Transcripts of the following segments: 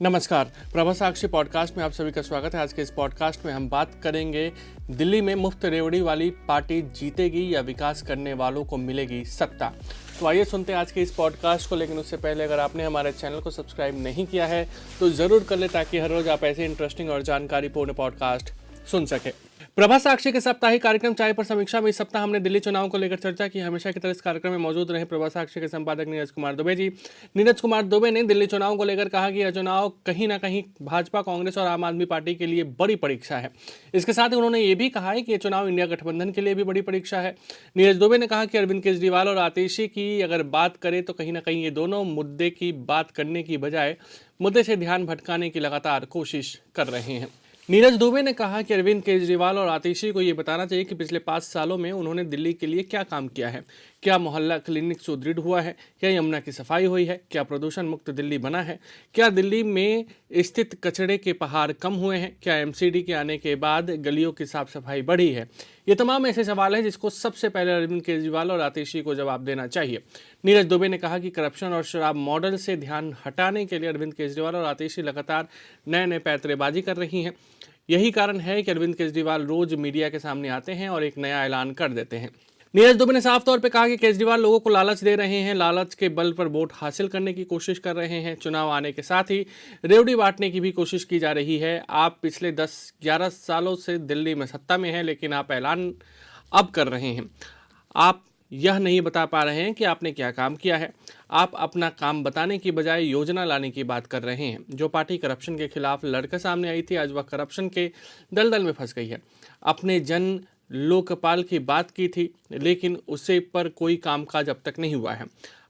नमस्कार, प्रभा साक्षी पॉडकास्ट में आप सभी का स्वागत है। आज के इस पॉडकास्ट में हम बात करेंगे दिल्ली में मुफ्त रेवड़ी वाली पार्टी जीतेगी या विकास करने वालों को मिलेगी सत्ता। तो आइए सुनते हैं आज के इस पॉडकास्ट को। लेकिन उससे पहले अगर आपने हमारे चैनल को सब्सक्राइब नहीं किया है तो ज़रूर कर ले, ताकि हर रोज़ आप ऐसे इंटरेस्टिंग और जानकारीपूर्ण पॉडकास्ट सुन सके। प्रभा साक्षी के साप्ताहिक कार्यक्रम चाय पर समीक्षा में इस सप्ताह हमने दिल्ली चुनाव को लेकर चर्चा की। हमेशा की तरह इस कार्यक्रम में मौजूद रहे प्रभा साक्षी के संपादक नीरज कुमार दुबे जी। नीरज कुमार दुबे ने दिल्ली चुनाव को लेकर कहा कि यह चुनाव कहीं ना कहीं भाजपा, कांग्रेस और आम आदमी पार्टी के लिए बड़ी परीक्षा है। इसके साथ ही उन्होंने ये भी कहा है कि यह चुनाव इंडिया गठबंधन के लिए भी बड़ी परीक्षा है। नीरज दुबे ने कहा कि अरविंद केजरीवाल और आतिशी की अगर बात करें तो कहीं ना कहीं ये दोनों मुद्दे की बात करने की बजाय मुद्दे से ध्यान भटकाने की लगातार कोशिश कर रहे हैं। नीरज दुबे ने कहा कि अरविंद केजरीवाल और आतिशी को ये बताना चाहिए कि पिछले 5 सालों में उन्होंने दिल्ली के लिए क्या काम किया है। क्या मोहल्ला क्लिनिक सुदृढ़ हुआ है? क्या यमुना की सफाई हुई है? क्या प्रदूषण मुक्त दिल्ली बना है? क्या दिल्ली में स्थित कचरे के पहाड़ कम हुए हैं? क्या एमसीडी के आने के बाद गलियों की साफ सफाई बढ़ी है? ये तमाम ऐसे सवाल हैं जिसको सबसे पहले अरविंद केजरीवाल और आतिशी को जवाब देना चाहिए। नीरज दुबे ने कहा कि करप्शन और शराब मॉडल से ध्यान हटाने के लिए अरविंद केजरीवाल और आतिशी लगातार नए नए पैंतरेबाजी कर रही हैं। यही कारण है कि अरविंद केजरीवाल रोज मीडिया के सामने आते हैं और एक नया ऐलान कर देते हैं। नीरज दुबे ने साफ तौर पे कहा कि केजरीवाल लोगों को लालच दे रहे हैं, लालच के बल पर वोट हासिल करने की कोशिश कर रहे हैं। चुनाव आने के साथ ही रेवड़ी बांटने की भी कोशिश की जा रही है। आप पिछले 10-11 सालों से दिल्ली में सत्ता में हैं, लेकिन आप ऐलान अब कर रहे हैं। आप यह नहीं बता पा रहे हैं कि आपने क्या काम किया है। आप अपना काम बताने की बजाय योजना लाने की बात कर रहे हैं। जो पार्टी करप्शन के खिलाफ लड़कर सामने आई थी, आज वह करप्शन के दलदल में फंस गई है। अपने जन लोकपाल की बात की थी, लेकिन उसे पर कोई कामकाज अब तक नहीं हुआ है।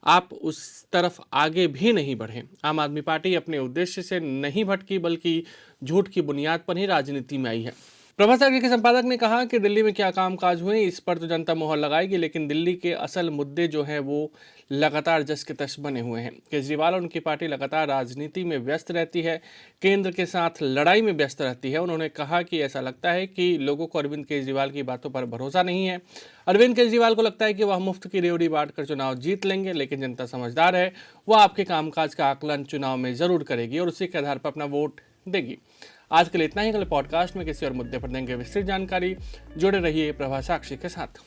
आप उस तरफ आगे भी नहीं बढ़े। आम आदमी पार्टी अपने उद्देश्य से नहीं भटकी, बल्कि झूठ की बुनियाद पर ही राजनीति में आई है। प्रभा साक्षी के संपादक ने कहा कि दिल्ली में क्या कामकाज हुए इस पर तो जनता मोहर लगाएगी, लेकिन दिल्ली के असल मुद्दे जो हैं वो लगातार जस के तश बने हुए हैं। केजरीवाल और उनकी पार्टी लगातार राजनीति में व्यस्त रहती है, केंद्र के साथ लड़ाई में व्यस्त रहती है। उन्होंने कहा कि ऐसा लगता है कि लोगों को अरविंद केजरीवाल की बातों पर भरोसा नहीं है। अरविंद केजरीवाल को लगता है कि वह मुफ्त की रेवड़ी बांटकर चुनाव जीत लेंगे, लेकिन जनता समझदार है। वह आपके कामकाज का आकलन चुनाव में जरूर करेगी और उसी के आधार पर अपना वोट देगी। आज के लिए इतना ही। अगले पॉडकास्ट में किसी और मुद्दे पर देंगे विस्तृत जानकारी। जुड़े रहिए प्रभा साक्षी के साथ।